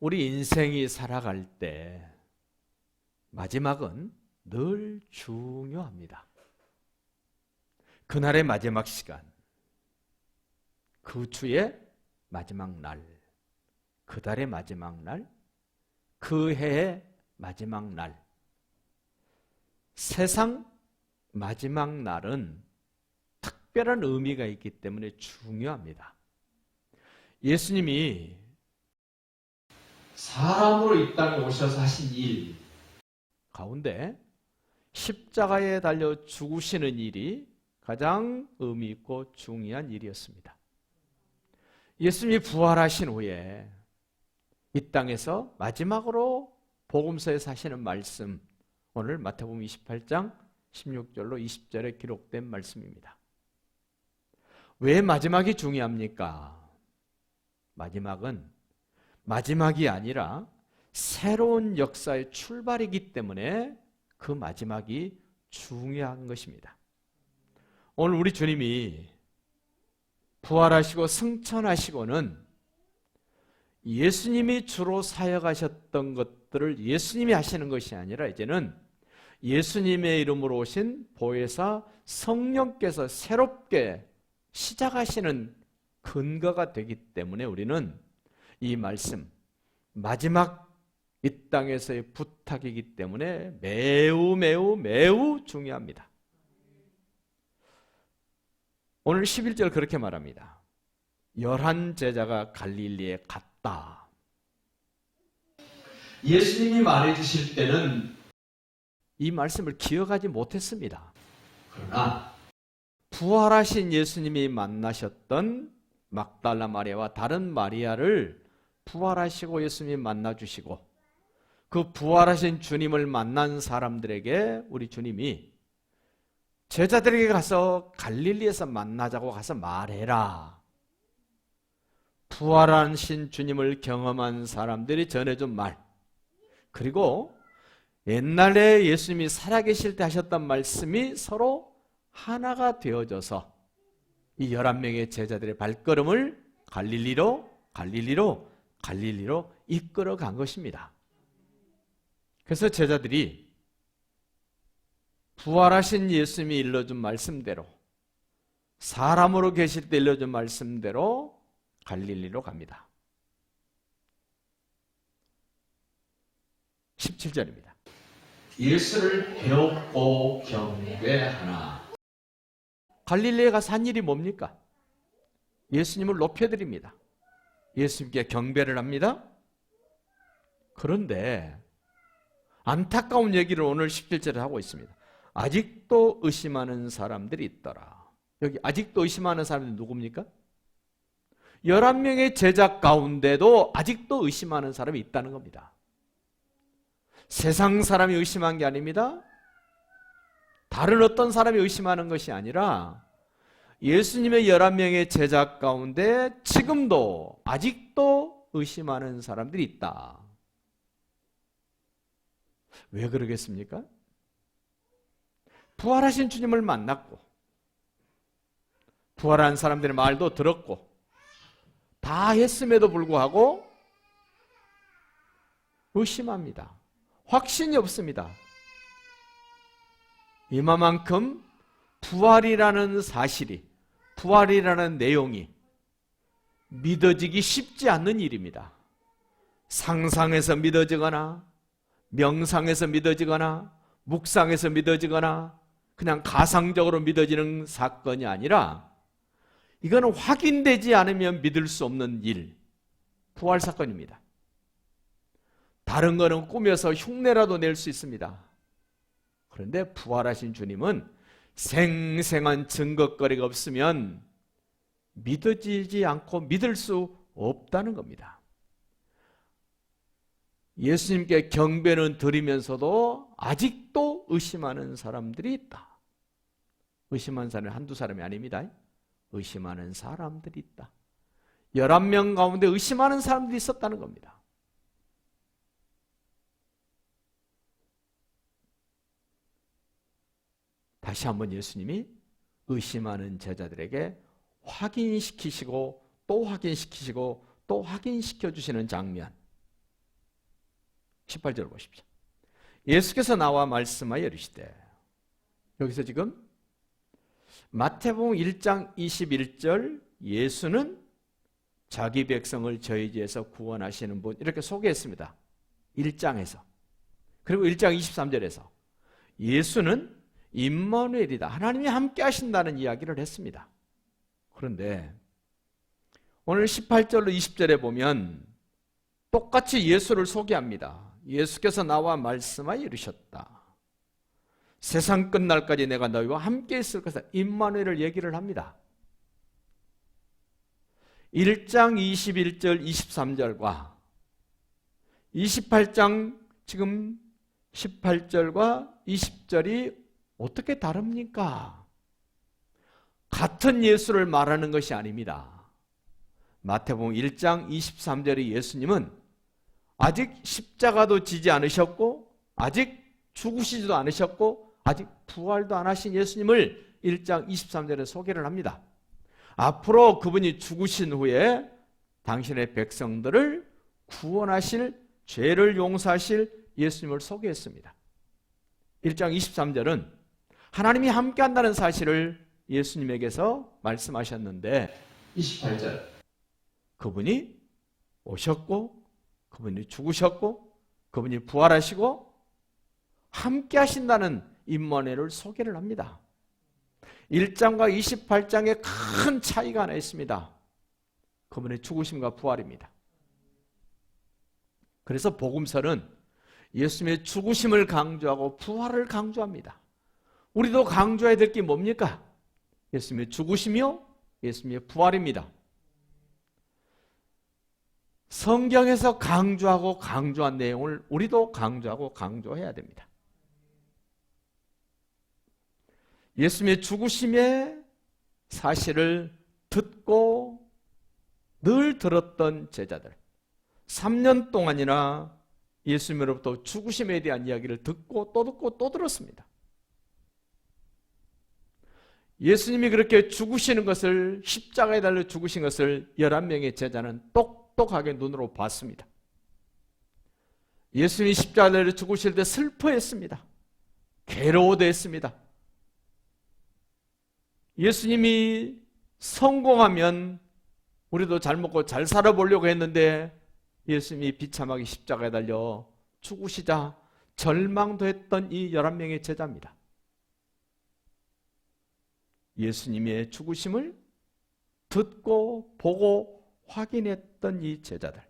우리 인생이 살아갈 때 마지막은 늘 중요합니다. 그날의 마지막 시간, 그 주의 마지막 날, 그 달의 마지막 날, 그 해의 마지막 날, 세상 마지막 날은 특별한 의미가 있기 때문에 중요합니다. 예수님이 사람으로 이 땅에 오셔서 하신 일 가운데 십자가에 달려 죽으시는 일이 가장 의미 있고 중요한 일이었습니다. 예수님이 부활하신 후에 이 땅에서 마지막으로 복음서에서 하시는 말씀, 오늘 마태복음 28장 16절로 20절에 기록된 말씀입니다. 왜 마지막이 중요합니까? 마지막은 마지막이 아니라 새로운 역사의 출발이기 때문에 그 마지막이 중요한 것입니다. 오늘 우리 주님이 부활하시고 승천하시고는 예수님이 주로 사역하셨던 것들을 예수님이 하시는 것이 아니라 이제는 예수님의 이름으로 오신 보혜사 성령께서 새롭게 시작하시는 근거가 되기 때문에 우리는 이 말씀, 마지막 이 땅에서의 부탁이기 때문에 매우 매우 매우 중요합니다. 오늘 11절 그렇게 말합니다. 11 제자가 갈릴리에 갔다. 예수님이 말해주실 때는 이 말씀을 기억하지 못했습니다. 그러나 부활하신 예수님이 만나셨던 막달라 마리아와 다른 마리아를 부활하시고 예수님이 만나주시고 그 부활하신 주님을 만난 사람들에게 우리 주님이 제자들에게 가서 갈릴리에서 만나자고 가서 말해라. 부활하신 주님을 경험한 사람들이 전해준 말, 그리고 옛날에 예수님이 살아계실 때 하셨던 말씀이 서로 하나가 되어져서 이 11명의 제자들의 발걸음을 갈릴리로 이끌어간 것입니다. 그래서 제자들이 부활하신 예수님이 일러준 말씀대로, 사람으로 계실 때 일러준 말씀대로 갈릴리로 갑니다. 17절입니다. 예수를 배웠고 경배하나. 갈릴리에 가서 한 일이 뭡니까? 예수님을 높여드립니다. 예수님께 경배를 합니다. 그런데 안타까운 얘기를 오늘 17절에 하고 있습니다. 아직도 의심하는 사람들이 있더라. 여기 아직도 의심하는 사람들이 누굽니까? 11명의 제자 가운데도 아직도 의심하는 사람이 있다는 겁니다. 세상 사람이 의심한 게 아닙니다. 다른 어떤 사람이 의심하는 것이 아니라 예수님의 11명의 제자 가운데 지금도 아직도 의심하는 사람들이 있다. 왜 그러겠습니까? 부활하신 주님을 만났고 부활한 사람들의 말도 들었고 다 했음에도 불구하고 의심합니다. 확신이 없습니다. 이만큼 부활이라는 사실이, 부활이라는 내용이 믿어지기 쉽지 않는 일입니다. 상상해서 믿어지거나 명상해서 믿어지거나 묵상해서 믿어지거나 그냥 가상적으로 믿어지는 사건이 아니라 이거는 확인되지 않으면 믿을 수 없는 일, 부활 사건입니다. 다른 거는 꾸며서 흉내라도 낼 수 있습니다. 그런데 부활하신 주님은 생생한 증거거리가 없으면 믿어지지 않고 믿을 수 없다는 겁니다. 예수님께 경배는 드리면서도 아직도 의심하는 사람들이 있다. 의심하는 사람이 한두 사람이 아닙니다. 의심하는 사람들이 있다. 11명 가운데 의심하는 사람들이 있었다는 겁니다. 다시 한번 예수님이 의심하는 제자들에게 확인시키시고 또 확인시키시고 또 확인시켜 주시는 장면. 18절 보십시오. 예수께서 나와 말씀하여 이르시되, 여기서 지금 마태복음 1장 21절 예수는 자기 백성을 저희지에서 구원하시는 분 이렇게 소개했습니다. 1장에서. 그리고 1장 23절에서 예수는 임마누엘이다. 하나님이 함께 하신다는 이야기를 했습니다. 그런데 오늘 18절로 20절에 보면 똑같이 예수를 소개합니다. 예수께서 나와 말씀하여 이르셨다. 세상 끝날까지 내가 너희와 함께 있을 것이다. 임마누엘을 얘기를 합니다. 1장 21절 23절과 28장 지금 18절과 20절이 어떻게 다릅니까? 같은 예수를 말하는 것이 아닙니다. 마태복음 1장 23절의 예수님은 아직 십자가도 지지 않으셨고 아직 죽으시지도 않으셨고 아직 부활도 안 하신 예수님을 1장 23절에 소개를 합니다. 앞으로 그분이 죽으신 후에 당신의 백성들을 구원하실, 죄를 용서하실 예수님을 소개했습니다. 1장 23절은 하나님이 함께 한다는 사실을 예수님에게서 말씀하셨는데 28절 그분이 오셨고 그분이 죽으셨고 그분이 부활하시고 함께 하신다는 임마누엘을 소개를 합니다. 1장과 28장에 큰 차이가 하나 있습니다. 그분의 죽으심과 부활입니다. 그래서 복음서는 예수님의 죽으심을 강조하고 부활을 강조합니다. 우리도 강조해야 될 게 뭡니까? 예수님의 죽으심이요, 예수님의 부활입니다. 성경에서 강조하고 강조한 내용을 우리도 강조하고 강조해야 됩니다. 예수님의 죽으심의 사실을 듣고 늘 들었던 제자들, 3년 동안이나 예수님으로부터 죽으심에 대한 이야기를 듣고 또 듣고 또 들었습니다. 예수님이 그렇게 죽으시는 것을, 십자가에 달려 죽으신 것을 11명의 제자는 똑똑하게 눈으로 봤습니다. 예수님이 십자가에 달려 죽으실 때 슬퍼했습니다. 괴로워했습니다. 예수님이 성공하면 우리도 잘 먹고 잘 살아보려고 했는데 예수님이 비참하게 십자가에 달려 죽으시자 절망도 했던 이 11명의 제자입니다. 예수님의 죽으심을 듣고 보고 확인했던 이 제자들,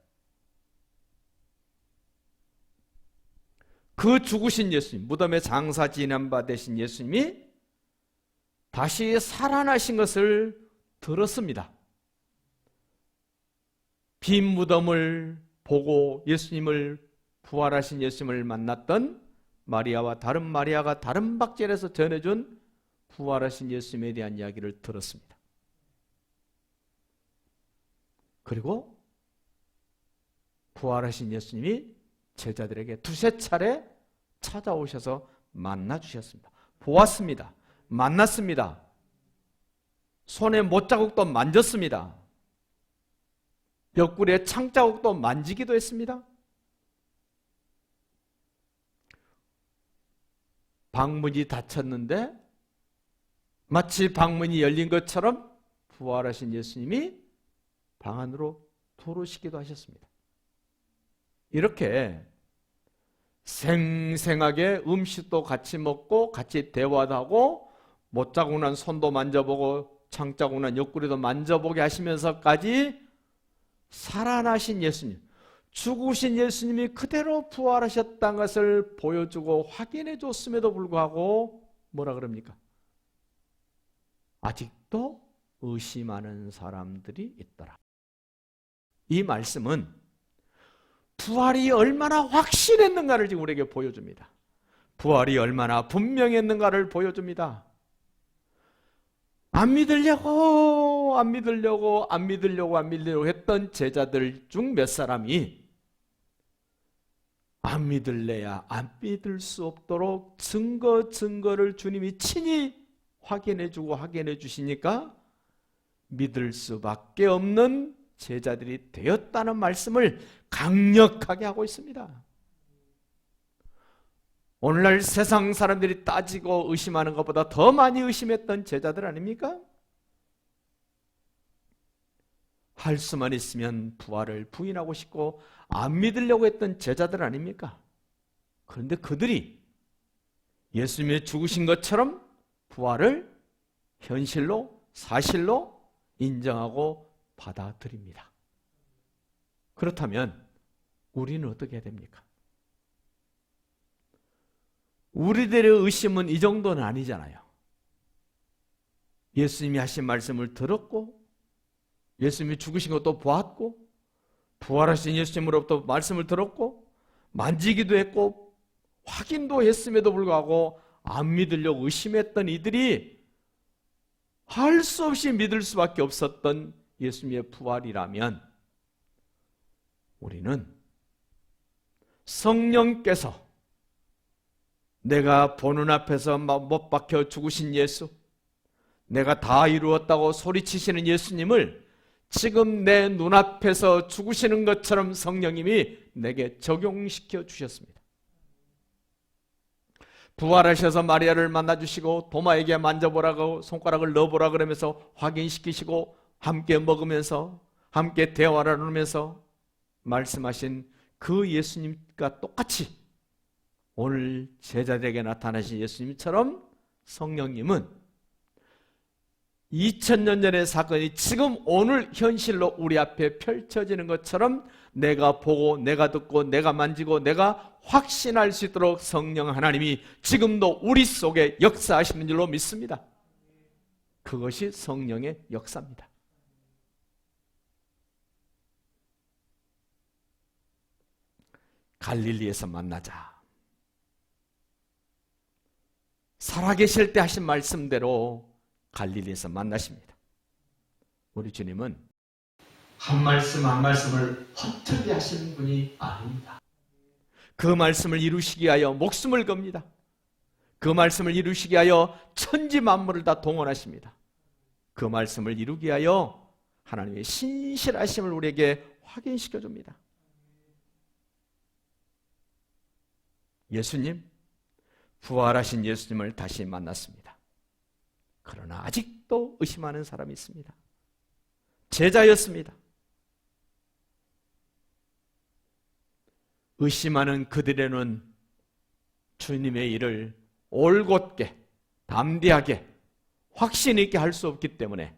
그 죽으신 예수님, 무덤에 장사 지난 바 되신 예수님이 다시 살아나신 것을 들었습니다. 빈 무덤을 보고 예수님을, 부활하신 예수님을 만났던 마리아와 다른 마리아가 다른 박제에서 전해준 부활하신 예수님에 대한 이야기를 들었습니다. 그리고 부활하신 예수님이 제자들에게 두세 차례 찾아오셔서 만나주셨습니다. 보았습니다. 만났습니다. 손에 못자국도 만졌습니다. 벽굴에 창자국도 만지기도 했습니다. 방문이 닫혔는데 마치 방문이 열린 것처럼 부활하신 예수님이 방 안으로 들어오시기도 하셨습니다. 이렇게 생생하게 음식도 같이 먹고 같이 대화도 하고 못자국 난 손도 만져보고 창자국 난 옆구리도 만져보게 하시면서까지 살아나신 예수님, 죽으신 예수님이 그대로 부활하셨다는 것을 보여주고 확인해 줬음에도 불구하고 뭐라 그럽니까? 아직도 의심하는 사람들이 있더라. 이 말씀은 부활이 얼마나 확실했는가를 지금 우리에게 보여줍니다. 부활이 얼마나 분명했는가를 보여줍니다. 안 믿으려고 했던 제자들 중 몇 사람이 안 믿을래야 안 믿을 수 없도록 증거를 주님이 친히 확인해주고 확인해 주시니까 믿을 수밖에 없는 제자들이 되었다는 말씀을 강력하게 하고 있습니다. 오늘날 세상 사람들이 따지고 의심하는 것보다 더 많이 의심했던 제자들 아닙니까? 할 수만 있으면 부활을 부인하고 싶고 안 믿으려고 했던 제자들 아닙니까? 그런데 그들이 예수님의 죽으신 것처럼 부활을 현실로, 사실로 인정하고 받아들입니다. 그렇다면 우리는 어떻게 해야 됩니까? 우리들의 의심은 이 정도는 아니잖아요. 예수님이 하신 말씀을 들었고 예수님이 죽으신 것도 보았고 부활하신 예수님으로부터 말씀을 들었고 만지기도 했고 확인도 했음에도 불구하고 안 믿으려고 의심했던 이들이 할 수 없이 믿을 수밖에 없었던 예수님의 부활이라면 우리는 성령께서 내가 보는 앞에서 못 박혀 죽으신 예수, 내가 다 이루었다고 소리치시는 예수님을 지금 내 눈앞에서 죽으시는 것처럼 성령님이 내게 적용시켜 주셨습니다. 부활하셔서 마리아를 만나주시고 도마에게 만져보라고 손가락을 넣어보라 그러면서 확인시키시고 함께 먹으면서 함께 대화를 나누면서 말씀하신 그 예수님과 똑같이 오늘 제자들에게 나타나신 예수님처럼 성령님은 2000년 전의 사건이 지금 오늘 현실로 우리 앞에 펼쳐지는 것처럼 내가 보고 내가 듣고 내가 만지고 내가 확신할 수 있도록 성령 하나님이 지금도 우리 속에 역사하시는 줄로 믿습니다. 그것이 성령의 역사입니다. 갈릴리에서 만나자. 살아계실 때 하신 말씀대로 갈릴리에서 만나십니다. 우리 주님은 한 말씀 한 말씀을 허투루 하시는 분이 아닙니다. 그 말씀을 이루시기 위하여 목숨을 겁니다. 그 말씀을 이루시기 위하여 천지 만물을 다 동원하십니다. 그 말씀을 이루기 위하여 하나님의 신실하심을 우리에게 확인시켜 줍니다. 예수님, 부활하신 예수님을 다시 만났습니다. 그러나 아직도 의심하는 사람이 있습니다. 제자였습니다. 의심하는 그들에는 주님의 일을 올곧게, 담대하게, 확신 있게 할 수 없기 때문에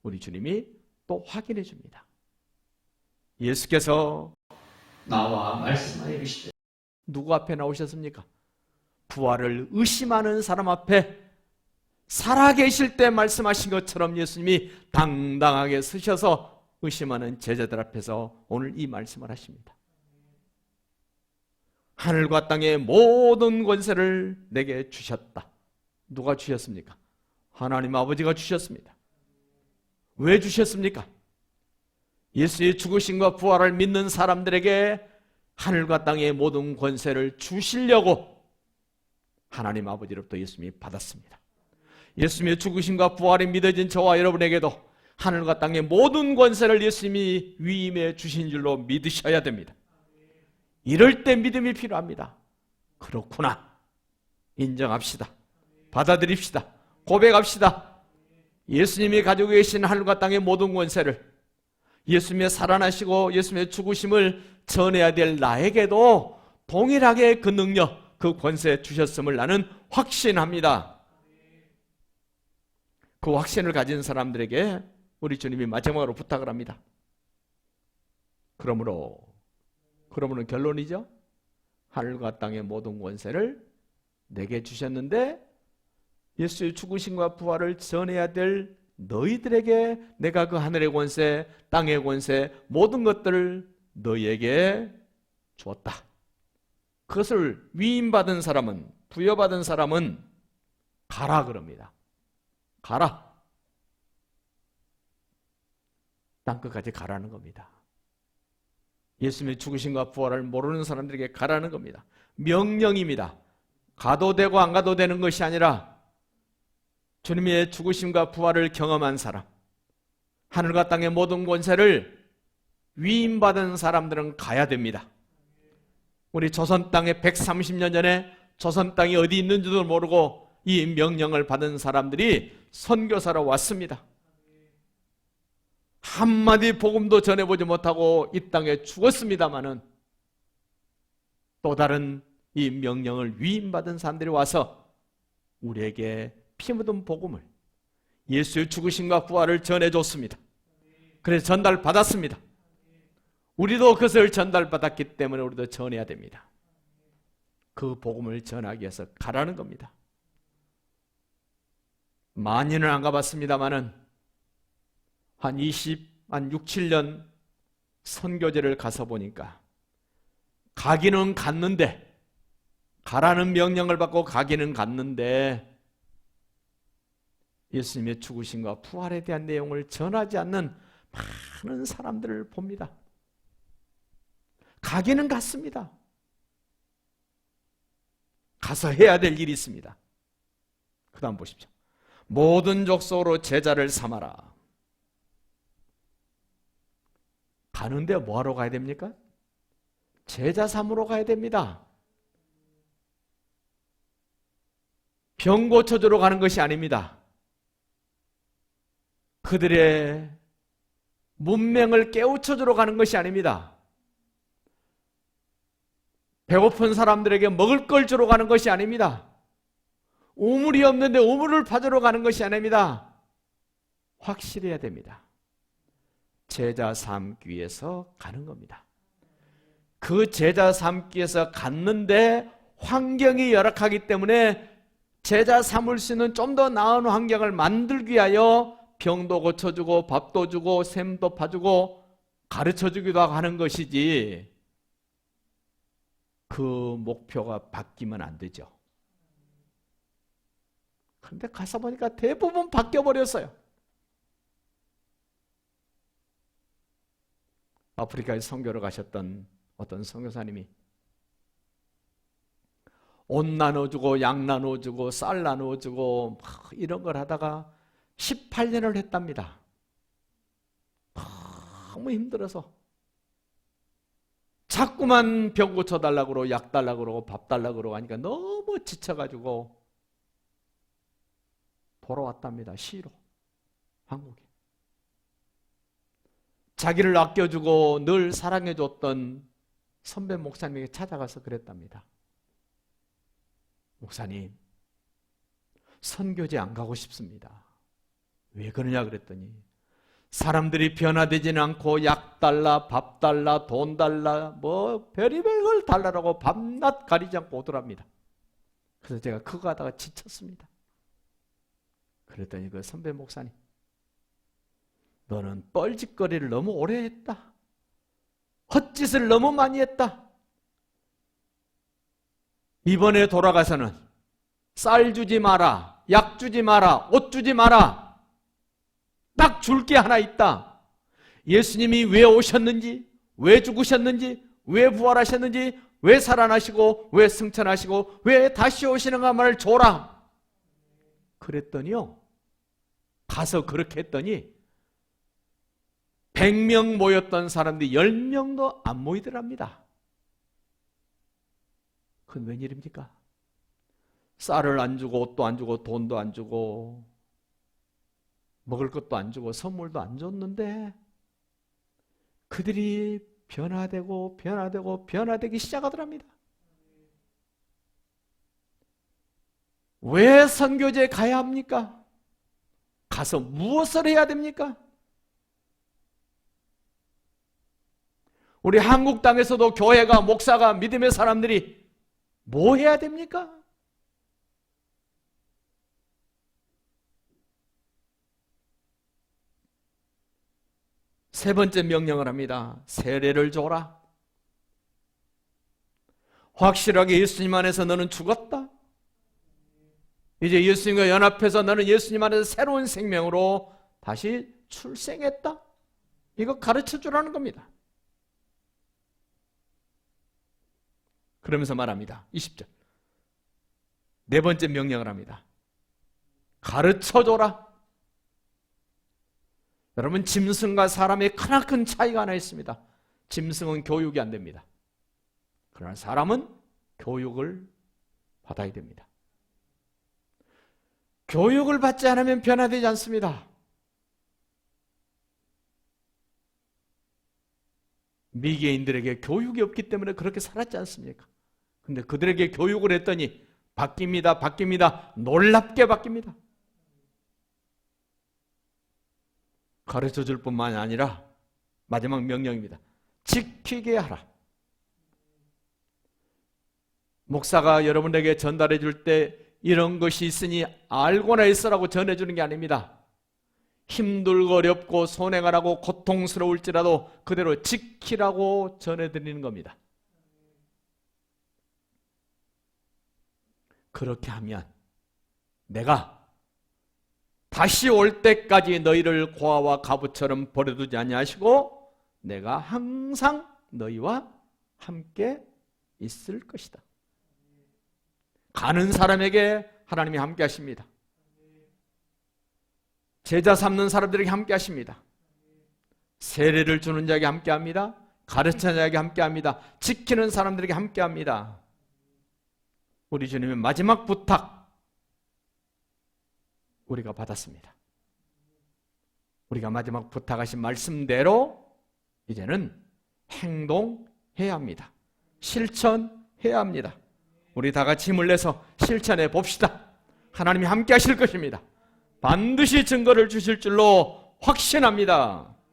우리 주님이 또 확인해 줍니다. 예수께서 나와 말씀하여 이르시되 누구 앞에 나오셨습니까? 부활을 의심하는 사람 앞에 살아계실 때 말씀하신 것처럼 예수님이 당당하게 서셔서 의심하는 제자들 앞에서 오늘 이 말씀을 하십니다. 하늘과 땅의 모든 권세를 내게 주셨다. 누가 주셨습니까? 하나님 아버지가 주셨습니다. 왜 주셨습니까? 예수의 죽으심과 부활을 믿는 사람들에게 하늘과 땅의 모든 권세를 주시려고 하나님 아버지로부터 예수님이 받았습니다. 예수님의 죽으심과 부활이 믿어진 저와 여러분에게도 하늘과 땅의 모든 권세를 예수님이 위임해 주신 줄로 믿으셔야 됩니다. 이럴 때 믿음이 필요합니다. 그렇구나. 인정합시다. 받아들입시다. 고백합시다. 예수님이 가지고 계신 하늘과 땅의 모든 권세를 예수님의 살아나시고 예수님의 죽으심을 전해야 될 나에게도 동일하게 그 능력, 그 권세 주셨음을 나는 확신합니다. 그 확신을 가진 사람들에게 우리 주님이 마지막으로 부탁을 합니다. 그러므로 결론이죠. 하늘과 땅의 모든 권세를 내게 주셨는데 예수의 죽으심과 부활을 전해야 될 너희들에게 내가 그 하늘의 권세, 땅의 권세, 모든 것들을 너희에게 주었다. 그것을 위임받은 사람은, 부여받은 사람은 가라 그럽니다. 가라. 땅끝까지 가라는 겁니다. 예수님의 죽으심과 부활을 모르는 사람들에게 가라는 겁니다. 명령입니다. 가도 되고 안 가도 되는 것이 아니라 주님의 죽으심과 부활을 경험한 사람, 하늘과 땅의 모든 권세를 위임받은 사람들은 가야 됩니다. 우리 조선 땅에 130년 전에 조선 땅이 어디 있는지도 모르고 이 명령을 받은 사람들이 선교사로 왔습니다. 한마디 복음도 전해보지 못하고 이 땅에 죽었습니다마는 또 다른 이 명령을 위임받은 사람들이 와서 우리에게 피 묻은 복음을, 예수의 죽으심과 부활을 전해줬습니다. 그래서 전달받았습니다. 우리도 그것을 전달받았기 때문에 우리도 전해야 됩니다. 그 복음을 전하기 위해서 가라는 겁니다. 많이는 안 가봤습니다마는 한 6, 7년 선교제를 가서 보니까 가기는 갔는데, 가라는 명령을 받고 가기는 갔는데 예수님의 죽으심과 부활에 대한 내용을 전하지 않는 많은 사람들을 봅니다. 가기는 갔습니다. 가서 해야 될 일이 있습니다. 그 다음 보십시오. 모든 족속으로 제자를 삼아라. 가는데 뭐하러 가야 됩니까? 제자 삼으러 가야 됩니다. 병 고쳐주러 가는 것이 아닙니다. 그들의 문맹을 깨우쳐주러 가는 것이 아닙니다. 배고픈 사람들에게 먹을 걸 주러 가는 것이 아닙니다. 우물이 없는데 우물을 파주러 가는 것이 아닙니다. 확실해야 됩니다. 제자 삼기 위해서 가는 겁니다. 그 제자 삼기 위해서 갔는데 환경이 열악하기 때문에 제자 삼을 수 있는 좀 더 나은 환경을 만들기 위하여 병도 고쳐주고 밥도 주고 샘도 파주고 가르쳐주기도 하는 것이지, 그 목표가 바뀌면 안 되죠. 그런데 가서 보니까 대부분 바뀌어버렸어요. 아프리카에 선교를 가셨던 어떤 선교사님이 옷 나눠주고 약 나눠주고 쌀 나눠주고 이런 걸 하다가 18년을 했답니다. 너무 힘들어서 자꾸만 병 고쳐달라고 그러고 약 달라고 그러고 밥 달라고 그러고 하니까 너무 지쳐가지고 돌아왔답니다. 시로 한국에. 자기를 아껴주고 늘 사랑해줬던 선배 목사님에게 찾아가서 그랬답니다. 목사님, 선교제 안 가고 싶습니다. 왜 그러냐 그랬더니 사람들이 변화되지는 않고 약 달라, 밥 달라, 돈 달라, 뭐 별의별 걸 달라라고 밤낮 가리지 않고 오더랍니다. 그래서 제가 그거 하다가 지쳤습니다. 그랬더니 그 선배 목사님, 너는 뻘짓거리를 너무 오래 했다. 헛짓을 너무 많이 했다. 이번에 돌아가서는 쌀 주지 마라, 약 주지 마라, 옷 주지 마라. 딱 줄 게 하나 있다. 예수님이 왜 오셨는지, 왜 죽으셨는지, 왜 부활하셨는지, 왜 살아나시고, 왜 승천하시고, 왜 다시 오시는가 말을 줘라. 그랬더니요, 가서 그렇게 했더니 100명 모였던 사람들이 10명도 안 모이더랍니다. 그건 웬일입니까? 쌀을 안 주고 옷도 안 주고 돈도 안 주고 먹을 것도 안 주고 선물도 안 줬는데 그들이 변화되고 변화되고 변화되기 시작하더랍니다. 왜 선교제에 가야 합니까? 가서 무엇을 해야 됩니까? 우리 한국 땅에서도 교회가, 목사가, 믿음의 사람들이 뭐 해야 됩니까? 세 번째 명령을 합니다. 세례를 줘라. 확실하게 예수님 안에서 너는 죽었다. 이제 예수님과 연합해서 너는 예수님 안에서 새로운 생명으로 다시 출생했다. 이거 가르쳐 주라는 겁니다. 그러면서 말합니다. 20절. 네 번째 명령을 합니다. 가르쳐 줘라. 여러분, 짐승과 사람의 크나큰 차이가 하나 있습니다. 짐승은 교육이 안 됩니다. 그러나 사람은 교육을 받아야 됩니다. 교육을 받지 않으면 변화되지 않습니다. 미개인들에게 교육이 없기 때문에 그렇게 살았지 않습니까? 근데 그들에게 교육을 했더니 바뀝니다. 바뀝니다. 놀랍게 바뀝니다. 가르쳐 줄 뿐만 아니라 마지막 명령입니다. 지키게 하라. 목사가 여러분에게 전달해 줄 때 이런 것이 있으니 알고나 있으라고 전해주는 게 아닙니다. 힘들고 어렵고 손해가 나고 고통스러울지라도 그대로 지키라고 전해드리는 겁니다. 그렇게 하면 내가 다시 올 때까지 너희를 고아와 가부처럼 버려두지 아니하시고 내가 항상 너희와 함께 있을 것이다. 가는 사람에게 하나님이 함께 하십니다. 제자 삼는 사람들에게 함께 하십니다. 세례를 주는 자에게 함께 합니다. 가르치는 자에게 함께 합니다. 지키는 사람들에게 함께 합니다. 우리 주님의 마지막 부탁 우리가 받았습니다. 우리가 마지막 부탁하신 말씀대로 이제는 행동해야 합니다. 실천해야 합니다. 우리 다 같이 힘을 내서 실천해 봅시다. 하나님이 함께 하실 것입니다. 반드시 증거를 주실 줄로 확신합니다.